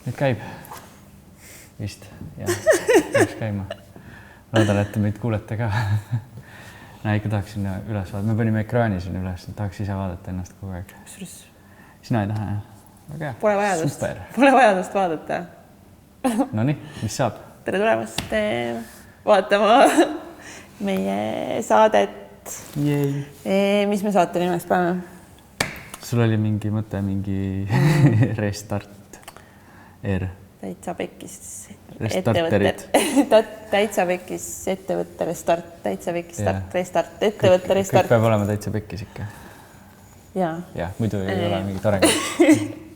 Nüüd käib vist ja peaks käima. Loodan, et te meid kuulete ka. Ikka tahaks sinna üles vaadata. Me panime ekraani sinna üles, tahaks ise vaadata ennast kogu aeg. Sina ei taha, jah? Pole vajadust vaadata. Nonii, mis saab? Tere tulemast vaatama meie saadet. Mis me saate nimeks paneme? Sul oli mingi mõte, mingi restart. Täitsa pekkis Restarterid. Täitsa pekkis ettevõtte restart. Täitsa pekkis restart. Ettevõtte restart. Kõik peab olema täitsa pekkis ikka. Ja, muidu ei ole mingit arengut.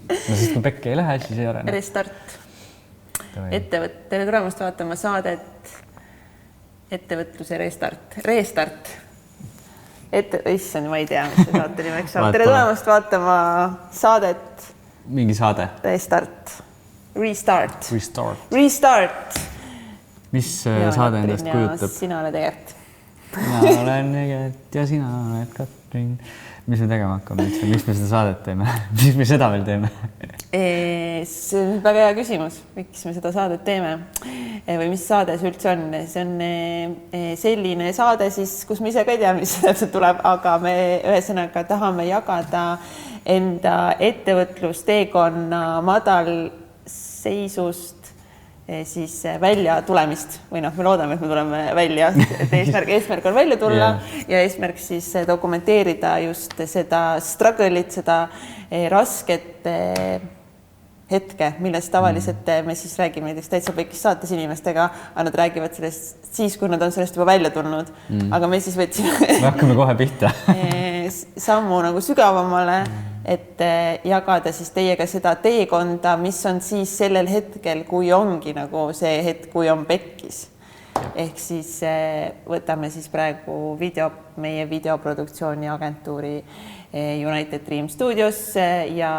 No sest kui pekki ei lähe, siis ei arene. Restart. Tere tulemast vaatama saadet ettevõtluse restart. Restart. Issand, ma ei tea, mis see saate nimeks saab. Tere tulemast vaatama saadet. Mingi saade. Restart. Restart. Mis saade endast kujutab? Sina oled Egert. Mina olen Egert ja sina oled Katrin. Mis me tegema hakkame üldse? Miks me seda saadet teeme? Miks me seda veel teeme? See on väga hea küsimus. Miks me seda saadet teeme? Või mis saade see üldse on? See on selline saade, kus me ise ka ei tea, mis täpselt tuleb, aga me ühesõnaga tahame jagada enda ettevõtlusteekonna madalseisust siis välja tulemist või me loodame, et me tuleme välja, et eesmärk on välja tulla ja eesmärk siis dokumenteerida just seda struggle'it, seda rasket hetke, millest tavaliselt me siis räägime näiteks täitsa pekkis saates inimestega, aga nad räägivad sellest siis, kui nad on sellest juba välja tulnud. Aga me siis võtsime me hakkame kohe pihta. sammu nagu sügavamale, et jagada siis teiega seda teekonda, mis on siis sellel hetkel, kui ongi nagu see hetk, kui on pekkis. Ehk siis võtame siis praegu meie videoproduktsiooni agentuuri United Dream Studios ja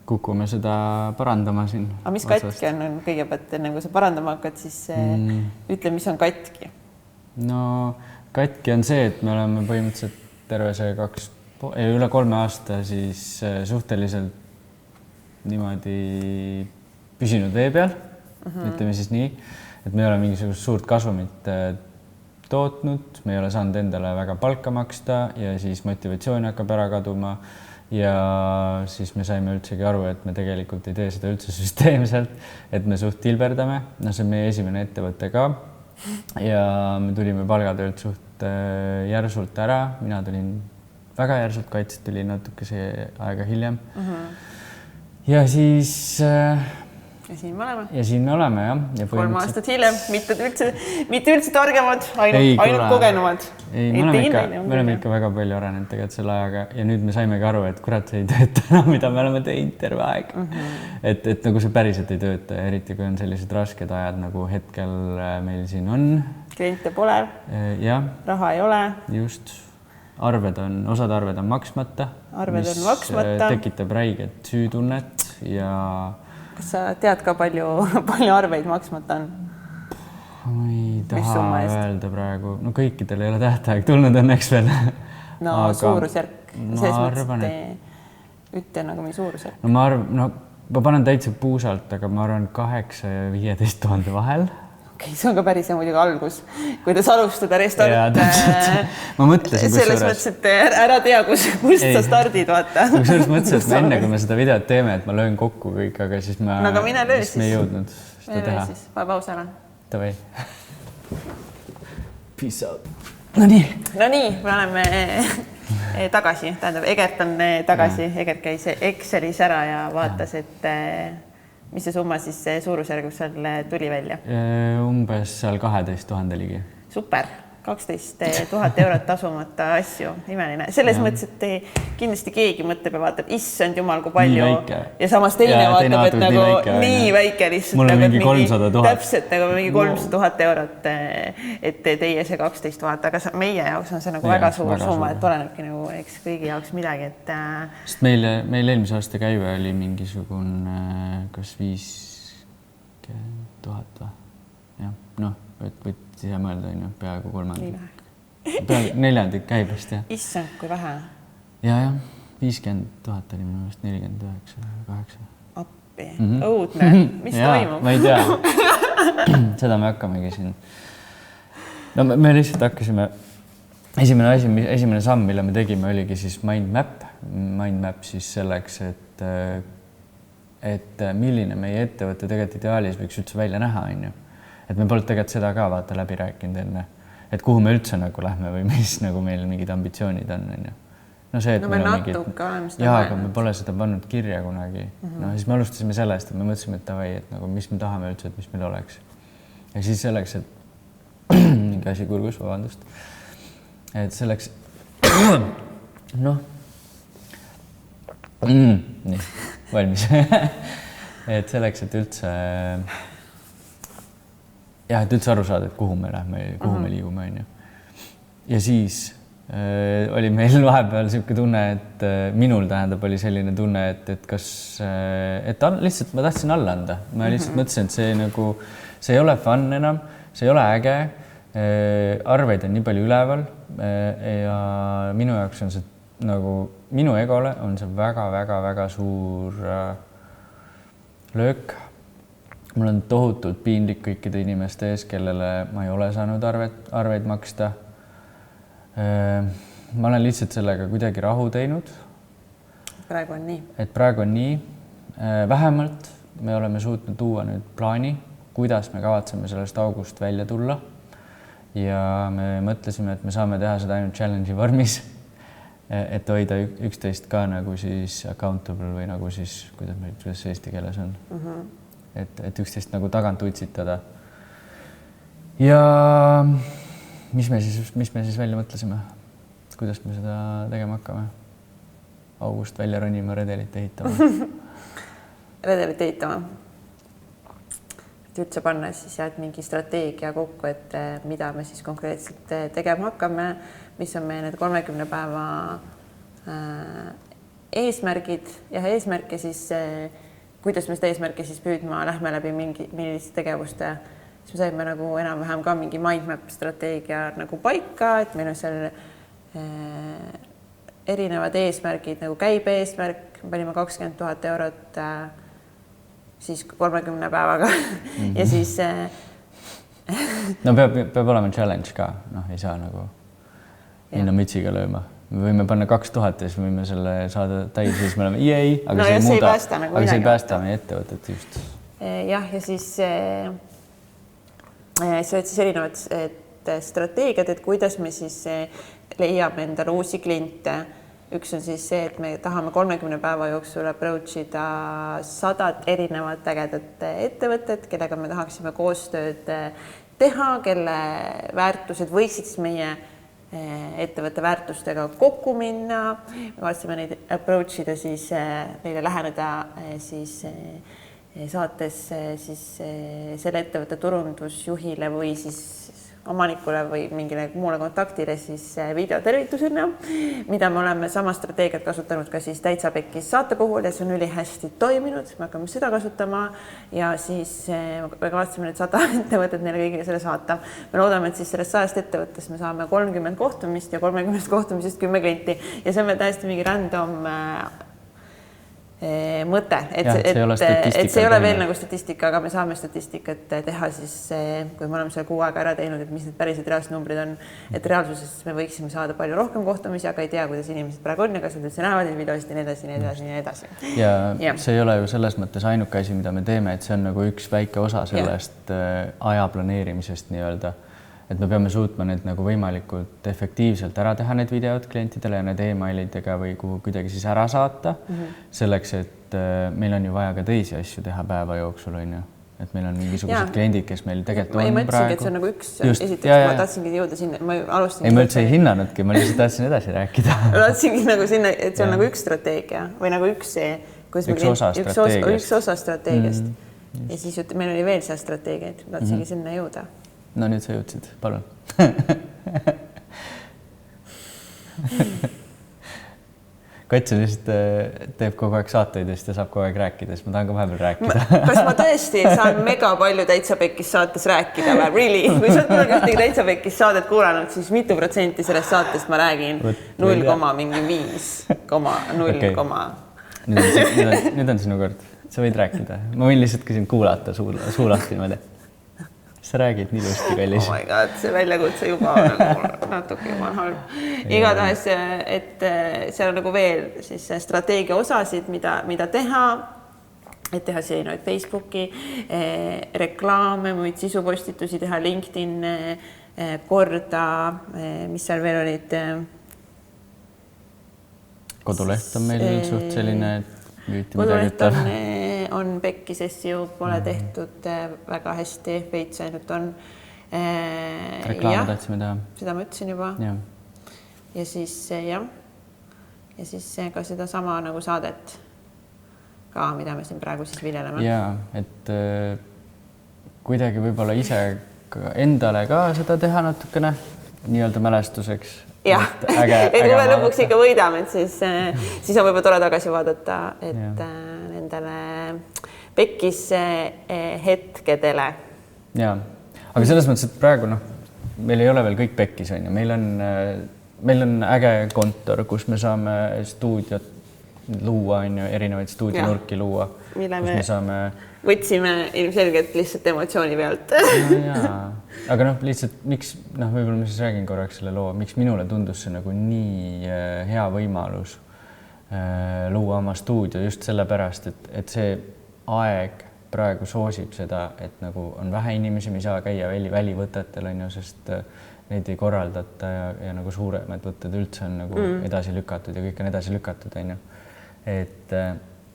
kukume seda parandama siin. Aga mis katki on kõigepealt, enne kui sa parandama hakkad, siis ütle, mis on katki? No katki on see, et me oleme põhimõtteliselt terve see üle 3 aasta siis suhteliselt niimoodi püsinud vee peal, ütleme siis nii, et me ei ole mingisugust suurt kasumit tootnud, me ei ole saanud endale väga palka maksta ja siis motivatsioon hakkab ära kaduma ja siis me saime üldsegi aru, et me tegelikult ei tee seda üldse süsteemselt, et me suht tilberdame, see on meie esimene ettevõte ka ja me tulime palgatöölt suht järsult ära, mina tulin väga järsult, Kaitset tuli natukese aega hiljem. Ja siis ja siin me oleme, jah. Ja 3 aastat hiljem, mitte üldse targemad, ainult kogenumad. Me oleme ikka väga palju arenenud tegelikult selle ajaga ja nüüd me saimegi aru, et kurat, see ei tööta enam, mida me oleme teinud terve aeg. Et nagu see päriselt ei tööta, eriti kui on sellised rasked ajad, nagu hetkel meil siin on. Kliente pole, raha ei ole. Just. Osad arved on maksmata, mis tekitab räiget süütunnet ja... Kas sa tead ka palju arveid maksmata on? Ma ei taha öelda praegu. No kõikidel ei ole tähtaeg tulnud õnneks veel. No suurusjärk. Selles mõttes ütle nagu mingi suurusjärk. No ma panen täitsa puusalt, aga ma arvan 8 ja 15 000 vahel. See on ka päris ja muidugi algus, kuidas alustada restart. Ma mõtlesin selles mõttes, et ära tea, kust sa stardid, vaata. Selles mõttes, et enne, kui me seda videot teeme, et ma löön kokku kõik, aga siis me ei jõudnud seda teha. Pane paus ära. Tavai. Peace out. No nii, me oleme tagasi. Tähendab, Egert on tagasi. Egert käis Excelis ära ja vaatas, et mis see summa siis suurusjärgus seal tuli välja? Umbes seal 12 000 ligi. Super, 12 000 eurot tasumata asju, imeline. Selles mõttes, et kindlasti keegi mõtleb ja vaatab, issand jumal, kui palju. Ja samas teine vaatab, et nagu nii väike lihtsalt. Mul on mingi 300 000. Täpselt nagu mingi 300 000 eurot, et teie see 12 000, aga meie jaoks on see nagu väga suur summa, et olenebki nagu eks kõigi jaoks midagi, et... Sest meil eelmise aasta käive oli mingisugune kas 50 000 või? Jah, võid ise mõelda, peaaegu 3. Peaaegu 4. käibest, jah. Issand, kui vähe. Ja, 50 000 oli minu meelest 49, 8. appi, õudne, mis toimub? Ma ei tea. Seda me hakkamegi siin. No me lihtsalt hakkasime, esimene samm, mille me tegime, oligi siis mindmap siis selleks, et milline meie ettevõtte tegelikult ideaalis võiks üldse välja näha, on ju. Et me polnud tegelikult seda ka vaata läbi rääkinud enne, et kuhu me üldse nagu lähme või mis nagu meil mingid ambitsioonid on, on ju. No see, et me natuke oleme seda jaa, aga me pole seda pannud kirja kunagi. No siis me alustasime sellest, et me mõtlesime, et davai, et nagu mis me tahame üldse, et mis meil oleks. Ja siis selleks, et mingi asi kurgus, vabandust. Et selleks, noh, nii, valmis. Et selleks, et üldse, jah, et üldse aru saada, et kuhu me lähme, kuhu me liigume, on ju. Ja siis oli meil vahepeal siuke tunne, et minul tähendab, oli selline tunne, et kas, et lihtsalt ma tahtsin alla anda. Ma lihtsalt mõtlesin, et see nagu, see ei ole fun enam, see ei ole äge, arveid on nii palju üleval ja minu jaoks on see nagu, minu egole on see väga suur löök. Mul on tohutult piinlik kõikide inimeste ees, kellele ma ei ole saanud arveid maksta. Ma olen lihtsalt sellega kuidagi rahu teinud. Praegu on nii. Et praegu on nii. Vähemalt me oleme suutnud tuua nüüd plaani, kuidas me kavatseme sellest august välja tulla. Ja me mõtlesime, et me saame teha seda ainult challenge'i vormis, et hoida üksteist ka nagu siis accountable või nagu siis, kuidas eesti keeles on. Et üksteist nagu tagant utsitada. Ja mis me siis välja mõtlesime? Kuidas me seda tegema hakkame? August välja ronima, redelit ehitama. Redelit ehitama. Et üldse panna siis jah, mingi strateegia kokku, et mida me siis konkreetselt tegema hakkame, mis on meie need 30 päeva eesmärgid ja eesmärke siis, kuidas me seda eesmärke siis püüdma lähme läbi milliste tegevuste. Siis me saime nagu enam-vähem ka mingi mindmap strateegia nagu paika, et meil on seal erinevad eesmärgid, nagu käibe eesmärk, panime 20 000 eurot siis 30 päevaga ja siis no peab olema challenge ka, noh ei saa nagu minna mütsiga lööma. Me võime panna 2000 ja siis võime selle saada täis ja siis me oleme jäi, aga see ei päästa meie ettevõtet just. Jah, ja siis see on siis erinevad strateegiad, et kuidas me siis leiame endale uusi kliente. Üks on siis see, et me tahame 30 päeva jooksul approachida 100 erinevat ägedat ettevõtet, kellega me tahaksime koostööd teha, kelle väärtused võiksid meie ettevõtte väärtustega kokku minna. Me vaatasime neid approachida, siis neile läheneda siis saates siis selle ettevõtte turundusjuhile või siis omanikule või mingile muule kontaktile siis videotervitusena, mida me oleme sama strateegiat kasutanud ka siis Täitsa Pekkis saate puhul ja see on ülihästi toiminud. Me hakkame seda kasutama ja siis me kavatseme need 100 ettevõtet neile kõigile selle saata. Me loodame, et siis sellest 100 ettevõttest me saame 30 kohtumist ja 30 kohtumisest 10 klienti ja see on meil täiesti mingi random mõte, et see ei ole veel nagu statistika, aga me saame statistikat teha siis, kui me oleme selle 6 aega ära teinud, et mis need päriselt reaalsed numbrid on, et reaalsuses me võiksime saada palju rohkem kohtumisi, aga ei tea, kuidas inimesed praegu on ja kas nad üldse näevad neid videosid ja nii edasi. Ja see ei ole ju selles mõttes ainuke asi, mida me teeme, et see on nagu üks väike osa sellest aja planeerimisest nii-öelda. Et me peame suutma need nagu võimalikult efektiivselt ära teha need videod klientidele ja need e-mailidega või kuhu kuidagi siis ära saata. Selleks, et meil on ju vaja ka teisi asju teha päeva jooksul, on ju. Et meil on mingisugused kliendid, kes meil tegelikult on praegu. Ma mõtlesingi, et see on nagu üks, esiteks ma tahtsingi jõuda sinna, ma alustasin. Ei, ma üldse ei hinnanudki, ma lihtsalt tahtsin edasi rääkida. Ma tahtsingi nagu sinna, et see on nagu üks strateegia või nagu üks osa strateegiast. Ja siis meil oli veel see strateegiaid, ma tahtsingi sinna jõuda. No nüüd sa jõudsid, palun. Kats lihtsalt teeb kogu aeg saateid ja saab kogu aeg rääkida, siis ma tahan ka vahepeal rääkida. Kas ma tõesti saan mega palju Täitsa Pekkis saates rääkida või? Really? Kui sa oled kunagi ühtegi Täitsa Pekkis saadet kuulanud, siis mitu protsenti sellest saatest ma räägin 0,5,0. Nüüd on sinu kord. sa võid rääkida, ma võin lihtsalt ka sind kuulata suu lahti niimoodi. Sa räägid nii ilusti, kallis. Oh my god, see väljakutse juba on nagu natuke juba on halb. Igatahes, et seal on nagu veel siis strateegia osasid, mida teha, et teha selline Facebooki reklaame, muid sisupostitusi teha, LinkedIn korda, mis seal veel olid. Koduleht on meil suht selline, koduleht on pekkis SEO, pole tehtud väga hästi, veits ainult on. Reklaame tahtsime teha. Seda ma ütlesin juba. Ja siis ka seda sama nagu saadet ka, mida me siin praegu siis viljeleme. Ja, et kuidagi võib-olla ise endale ka seda teha natukene nii-öelda mälestuseks. Jah, et kui me lõpuks ikka võidame, et siis on võib-olla tore tagasi vaadata, et nendele pekkis hetkedele. Ja, aga selles mõttes, et praegu meil ei ole veel kõik pekkis, on ju. Meil on äge kontor, kus me saame stuudiot luua, on ju, erinevaid stuudionurki luua. Mille me võtsime ilmselgelt lihtsalt emotsiooni pealt. Aga lihtsalt, miks, võib-olla ma siis räägin korraks selle loo, miks minule tundus see nagu nii hea võimalus luua oma stuudio just sellepärast, et see aeg praegu soosib seda, et nagu on vähe inimesi, me ei saa käia välivõtetel, on ju, sest neid ei korraldata ja nagu suuremad võtted üldse on nagu edasi lükatud ja kõik on edasi lükatud, on ju.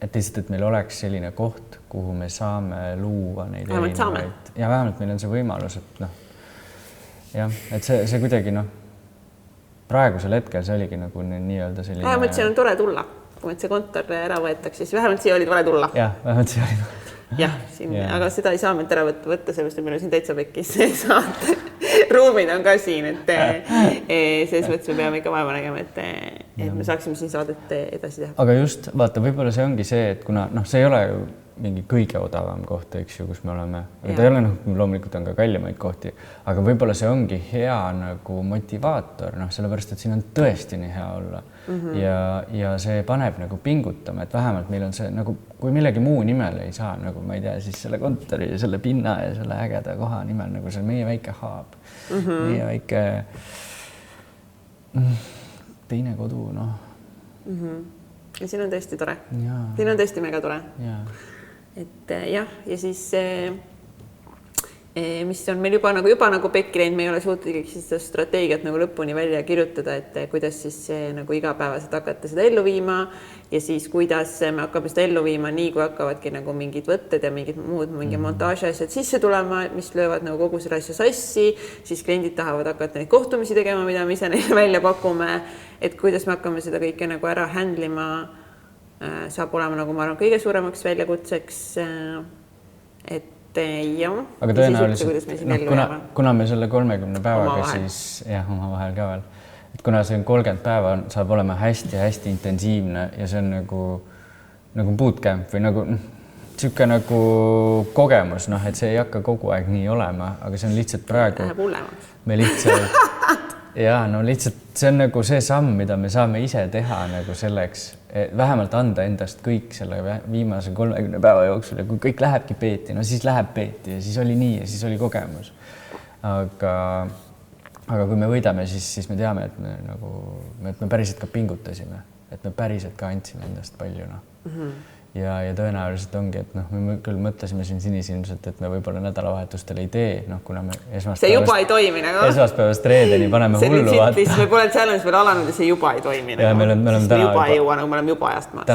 Et lihtsalt, et meil oleks selline koht, kuhu me saame luua neid erinevaid. Ja vähemalt meil on see võimalus, et see kuidagi praegusel hetkel see oligi nagu nii-öelda selline... Vähemalt see on tore tulla, kui see kontor ära võetakse, siis vähemalt siia oli tore tulla. Jah, vähemalt siia oli tore. Aga seda ei saa meilt ära võtta, sellest meil on siin täitsa pekkis saate. Ruumid on ka siin, et selles mõttes me peame ikka vaeva nägema, et me saaksime siin saadet edasi teha. Aga just, vaata, võib-olla see ongi see, et kuna see ei ole ju mingi kõige odavam koht, eks ju, kus me oleme. Aga ta ei ole, loomulikult on ka kallimaid kohti, aga võib-olla see ongi hea nagu motivaator, sellepärast, et siin on tõesti nii hea olla. Ja see paneb nagu pingutama, et vähemalt meil on see nagu, kui millegi muu nimel ei saa, nagu ma ei tea, siis selle kontori ja selle pinna ja selle ägeda koha nimel, nagu see meie väike haab, meie väike teine kodu, Ja siin on tõesti tore. Siin on tõesti mega tore. Et ja siis mis on meil juba nagu pekki läinud, me ei ole suutnud seda strateegiat nagu lõpuni välja kirjutada, et kuidas siis nagu igapäevaselt hakata seda ellu viima ja siis kuidas me hakkame seda ellu viima nii, kui hakkavadki nagu mingid võtted ja mingid muud, mingi montaaži asjad sisse tulema, mis löövad nagu kogu selle asja sassi, siis kliendid tahavad hakata neid kohtumisi tegema, mida me ise neile välja pakume, et kuidas me hakkame seda kõike nagu ära handlima, saab olema nagu ma arvan kõige suuremaks väljakutseks, et jah. Aga tõenäoliselt, kuna me selle 30 päevaga siis, oma vahel ka veel, et kuna see on 30 päeva, saab olema hästi intensiivne ja see on nagu bootcamp või nagu siuke nagu kogemus, et see ei hakka kogu aeg nii olema, aga see on lihtsalt praegu. Läheb hullemaks. Me lihtsalt, lihtsalt see on nagu see samm, mida me saame ise teha nagu selleks, vähemalt anda endast kõik selle viimase 30 päeva jooksul ja kui kõik lähebki peeti, siis läheb peeti ja siis oli nii ja siis oli kogemus. Aga kui me võidame, siis me teame, et me päriselt ka pingutasime, et me päriselt ka andsime endast palju. Ja tõenäoliselt ongi, et me küll mõtlesime siin sinisilmselt, et me võib-olla nädalavahetustel ei tee, kuna me see juba ei toimi nagu. Esmaspäevast reedeni paneme hullu vaata. Me pole challenge veel alanud ja see juba ei toimi. Ja me juba ei jõua, nagu me oleme juba ajast maas.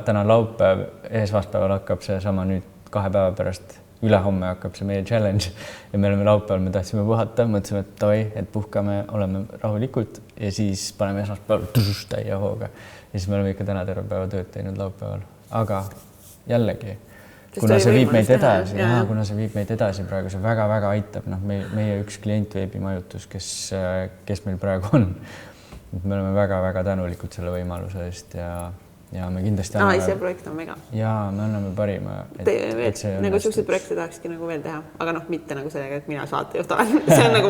Täna laupäev, esmaspäeval hakkab see sama nüüd 2 päeva pärast, ülehomme hakkab see meie challenge ja me oleme laupäeval, me tahtsime puhata, mõtlesime, et toi, et puhkame, oleme rahulikult ja siis paneme esmaspäeval täie hooga ja siis me oleme ikka täna terve päeva tööd teinud laupäeval. Aga jällegi, kuna see viib meid edasi praegu, see väga-väga aitab, meie üks klient veebimajutus, kes meil praegu on. Me oleme väga-väga tänulikud selle võimaluse eest ja ja me kindlasti see projekt on mega. Ja me anname parima. Nagu sellised projekte tahakski nagu veel teha, aga mitte nagu sellega, et mina saatejuht olen. See on nagu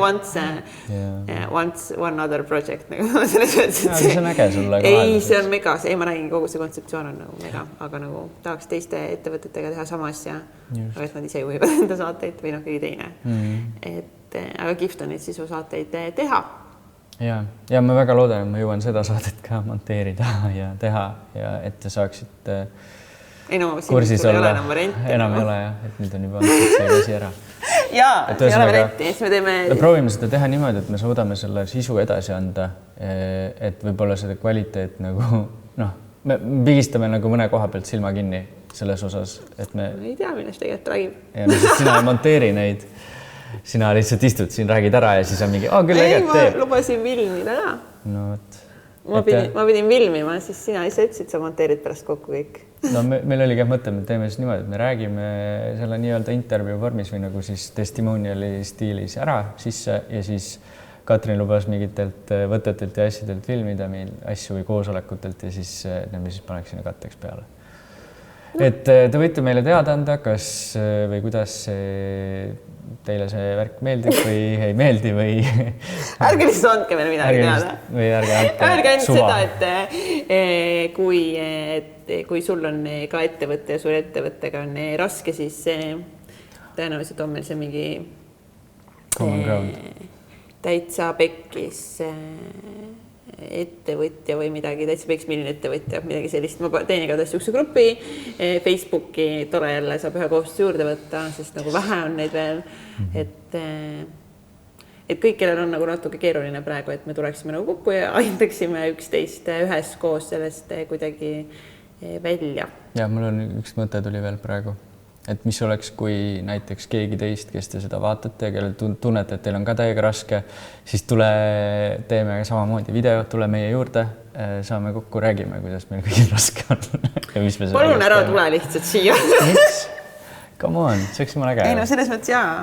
once one other project. Nagu selles mõttes, see on äge sulle. Ei, see on mega. Ma räägin, kogu see kontseptsioon on nagu mega, aga nagu tahaks teiste ettevõtetega teha sama asja, aga et nad ise juhivad enda saateid või keegi teine. Aga kihvt on neid sisusaateid teha. Ja ma väga loodan, et ma jõuan seda saadet ka monteerida ja teha ja et te saaksite kursis olla. Enam ei ole jah, et nüüd on juba see käsi ära. Jaa, see ei ole varianti, siis me teeme... Me proovime seda teha niimoodi, et me suudame selle sisu edasi anda, et võib-olla seda kvaliteet nagu, me pigistame nagu mõne koha pealt silma kinni selles osas, et me... ei tea, millest tegelikult räägib. Ja sina ei monteeri neid. Sina lihtsalt istud siin, räägid ära ja siis on mingi, küll ägelt teeb. Ma lubasin filmida ka. No võt. Ma pidin filmima, siis sina ise ütlesid, sa monteerid pärast kokku kõik. No meil oli ka mõte, me teeme siis niimoodi, et me räägime selle nii-öelda intervjuu vormis või nagu siis testimoniali stiilis ära sisse ja siis Katrin lubas mingitelt võtetelt ja asjadelt filmida meil asju või koosolekutelt ja siis me siis paneks sinna katteks peale. Et te võite meile teada anda, kas või kuidas teile see värk meeldib või ei meeldi või... Ärge lihtsalt andke meile midagi teada. Või ärge andke suva. Seda, et kui sul on ka ettevõtte ja sul ettevõttega on raske, siis tõenäoliselt on meil see mingi common ground. Täitsa pekkis ettevõtja või midagi, täitsa peaks milline ettevõtja, midagi sellist. Ma teen igatahes siukse grupi Facebooki, tore jälle saab ühe kohustuse juurde võtta, sest nagu vähe on neid veel, et kõik, kellel on nagu natuke keeruline praegu, et me tuleksime nagu kokku ja aitaksime üksteist üheskoos sellest kuidagi välja. Ja mul on üks mõte tuli veel praegu. Et mis oleks, kui näiteks keegi teist, kes te seda vaatate ja kellel tunnete, et teil on ka täiega raske, siis teeme samamoodi video, tule meie juurde, saame kokku, räägime, kuidas meil kõigil raske on. Palun ära tule lihtsalt siia. Miks? Come on, see oleks jumala äge. Ei no selles mõttes jaa.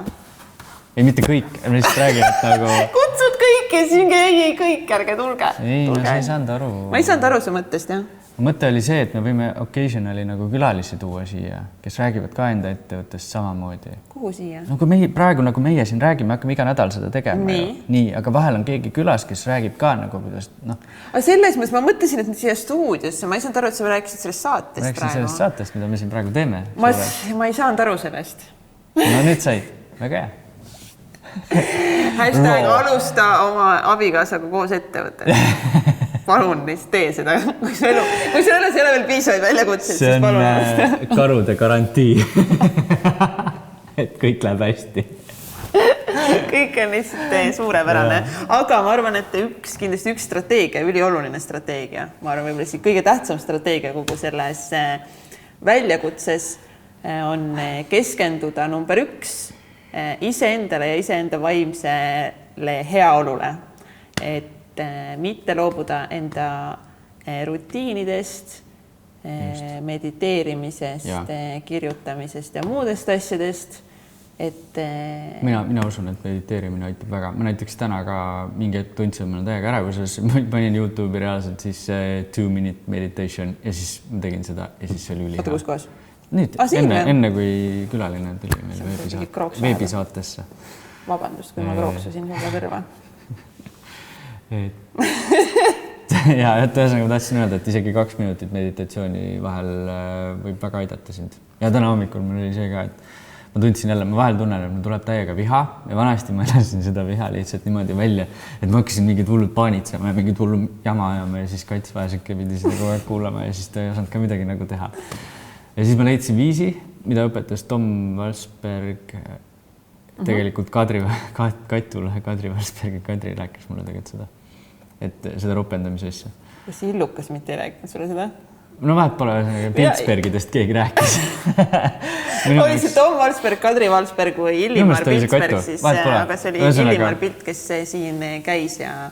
Ei, mitte kõik, me lihtsalt räägime, et nagu... Kutsud kõik ja siin kõik, ärge tulge. Ei, no sa ei saanud aru. Ma ei saanud aru su mõttest, jah. Mõte oli see, et me võime occasionally nagu külalisi tuua siia, kes räägivad ka enda ettevõttest samamoodi. Kuhu siia? No kui praegu nagu meie siin räägime, hakkame iga nädal seda tegema. Nii, aga vahel on keegi külas, kes räägib ka nagu kuidas, Aga selles mõttes ma mõtlesin, et nüüd siia stuudiosse, ma ei saanud aru, et sa rääkisid sellest saatest praegu. Rääkisid sellest saatest, mida me siin praegu teeme. Ma ei saanud aru sellest. No nüüd said, väga hea. #alusta oma abikaasaga koos ettevõtet. Palun, tee seda. Kui sul elus ei ole veel piisavaid väljakutseid, siis palun. See on karude garantii. Et kõik läheb hästi. Kõik on lihtsalt suurepärane. Aga ma arvan, et kindlasti üks strateegia, ülioluline strateegia. Ma arvan, võib-olla kõige tähtsam strateegia kogu selles väljakutses on keskenduda number 1 iseendale ja iseenda vaimsele heaolule. Et mitte loobuda enda rutiinidest, mediteerimisest, kirjutamisest ja muudest asjadest. Et... Mina usun, et mediteerimine aitab väga. Ma näiteks täna ka mingi hetk tundsin, ma olen täiega ärevuses, ma panin YouTube'i reaalselt siis 2-minute meditation ja siis ma tegin seda ja siis see oli üli hea. Oota, kus kohas? Nüüd, enne kui külaline tuli meil veebisaatesse. Vabandust, kui ma krooksusin juba kõrva. Ja, et ühesõnaga ma tahtsin öelda, et isegi 2 minutit meditatsiooni vahel võib väga aidata sind. Ja täna hommikul mul oli see ka, et ma tundsin jälle, ma vahel tunnen, et mul tuleb täiega viha ja vanasti ma elasin seda viha lihtsalt niimoodi välja, et ma hakkasin mingid hullud paanitsema ja mingid hullu jama ajama ja siis kaitsväesike pidi seda kogu aeg kuulama ja siis ta ei osanud ka midagi nagu teha. Ja siis ma leidsin viisi, mida õpetas Tom Valsberg tegelikult Kadri Valsberg ja Kadri rääkis mulle tegelikult seda. Et seda ropendamise asja. Kas Illukas mitte ei rääkinud sulle seda? No vahet pole, Piltsbergidest keegi rääkis. Oli see Tom Valsberg, Kadri Valsberg või Illimar Piltsberg siis, aga see oli Illimar Pilt, kes siin käis ja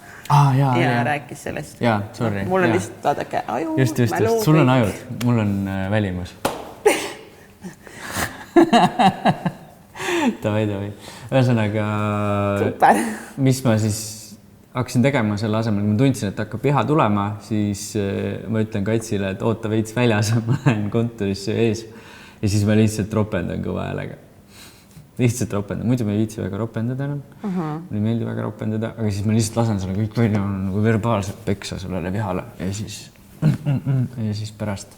rääkis sellest. Jaa, sorry. Mul on lihtsalt vaadake aju, just. Sul on ajud, mul on välimus. Tavai. Ühesõnaga, mis ma siis hakkasin tegema selle asemel, kui ma tundsin, et hakkab piha tulema, siis ma ütlen Katsile, et oota veits väljas, ma lähen kontorisse ees ja siis ma lihtsalt ropendan kõva häälega. Lihtsalt ropendan, muidu ma ei viitsi väga ropendada enam. Mulle ei meeldi väga ropendada, aga siis ma lihtsalt lasen selle kõik välja nagu verbaalselt peksa sellele vihale ja siis pärast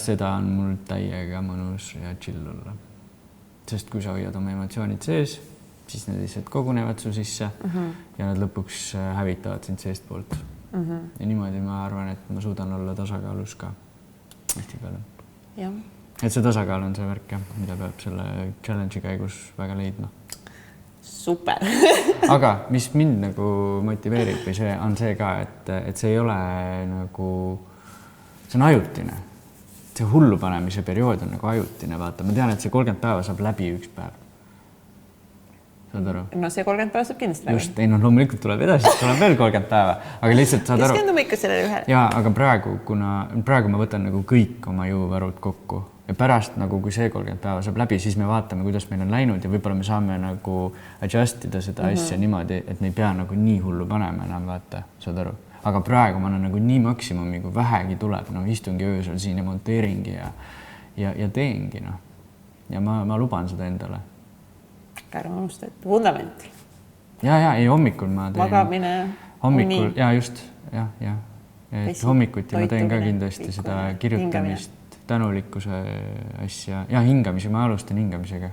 seda on mul täiega mõnus ja chill olla. Sest kui sa hoiad oma emotsioonid sees, siis need lihtsalt kogunevad su sisse ja nad lõpuks hävitavad sind seest poolt. Ja niimoodi ma arvan, et ma suudan olla tasakaalus ka hästi palju. Jah. Et see tasakaal on see värk, mida peab selle challenge'i käigus väga leidma. Super. Aga mis mind nagu motiveerib või see on see ka, et see ei ole nagu, see on ajutine. See hullu panemise periood on nagu ajutine, vaata. Ma tean, et see 30 päeva saab läbi üks päev. Saad aru? No see 30 päeva saab kindlasti läbi. Just, ei no loomulikult tuleb edasi, tuleb veel 30 päeva, aga lihtsalt saad aru. Keskendume ikka sellele ühele. Jaa, aga praegu ma võtan nagu kõik oma jõuvarud kokku ja pärast nagu, kui see 30 päeva saab läbi, siis me vaatame, kuidas meil on läinud ja võib-olla me saame nagu adjustida seda asja niimoodi, et me ei pea nagu nii hullu panema enam, vaata, saad aru. Aga praegu ma olen nagu nii maksimumi, kui vähegi tuleb, no istungi öösel siin ja monteeringi ja teengi, no. Ja ma luban seda endale. Ärme unusta, et vundament. Ja, ei hommikul ma teen. Magamine, hommikul, uni. Ja just, ja. Et hommikuti ma teen ka kindlasti seda kirjutamist, tänulikkuse asja ja hingamise, ma alustan hingamisega.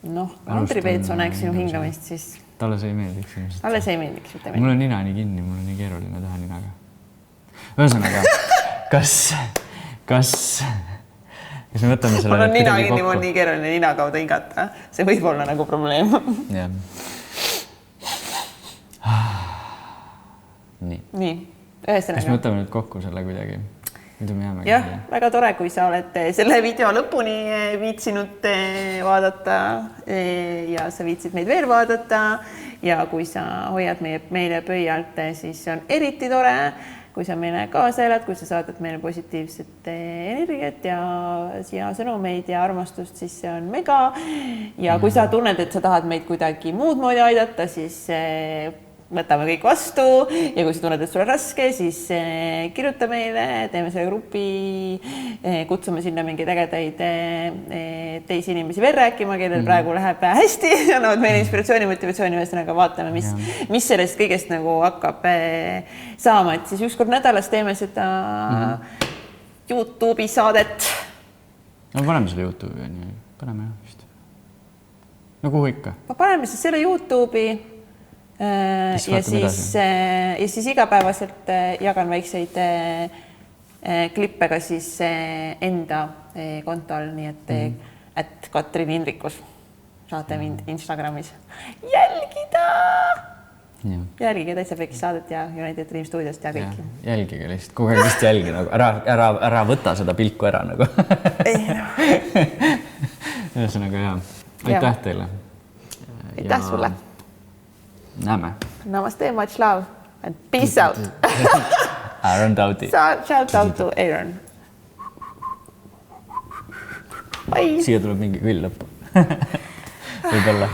Noh, Andri Peetso näeks sinu hingamist, siis... Talle see ei meeldiks. Talle see ei meeldiks. Mul on nina nii kinni, mul on nii keeruline teha ninaga. Ühesõnaga, kas me võtame selle... Mul on nina kinni, mul on nii keeruline nina kaudu hingata. See võib olla nagu probleem. Jah. Nii. Ühesõnaga. Kas me võtame nüüd kokku selle kuidagi? Jah, väga tore, kui sa oled selle video lõpuni viitsinud vaadata ja sa viitsid meid veel vaadata ja kui sa hoiad meile pöialt, siis see on eriti tore, kui sa meile kaasa elad, kui sa saadad meile positiivset energiat ja sõnumeid ja armastust, siis see on mega. Ja kui sa tunned, et sa tahad meid kuidagi muud moodi aidata, siis võtame kõik vastu ja kui sa tunned, et sul on raske, siis kirjuta meile, teeme selle grupi, kutsume sinna mingeid ägedaid teisi inimesi veel rääkima, kellel praegu läheb hästi, annavad meile inspiratsiooni, motivatsiooni, ühesõnaga vaatame, mis sellest kõigest nagu hakkab saama, et siis ükskord nädalas teeme seda YouTube'i saadet. No paneme selle YouTube'i, paneme vist. No kuhu ikka? Paneme siis selle YouTube'i ja siis igapäevaselt jagan väikseid klippe ka siis enda kontol, nii et Katrin Indrikus saate mind Instagramis jälgida. Jälgige täitsa pekis saadet ja United Dream Studiost ja kõiki. Jälgige lihtsalt, kogu aeg vist jälgi nagu, ära võta seda pilku ära nagu. Ühesõnaga hea. Aitäh teile. Aitäh sulle. Näeme. Namaste, much love and peace out. Aaron Tauti. Shout out to Aaron. Bye. Siia tuleb mingi küll lõppu. Võib-olla.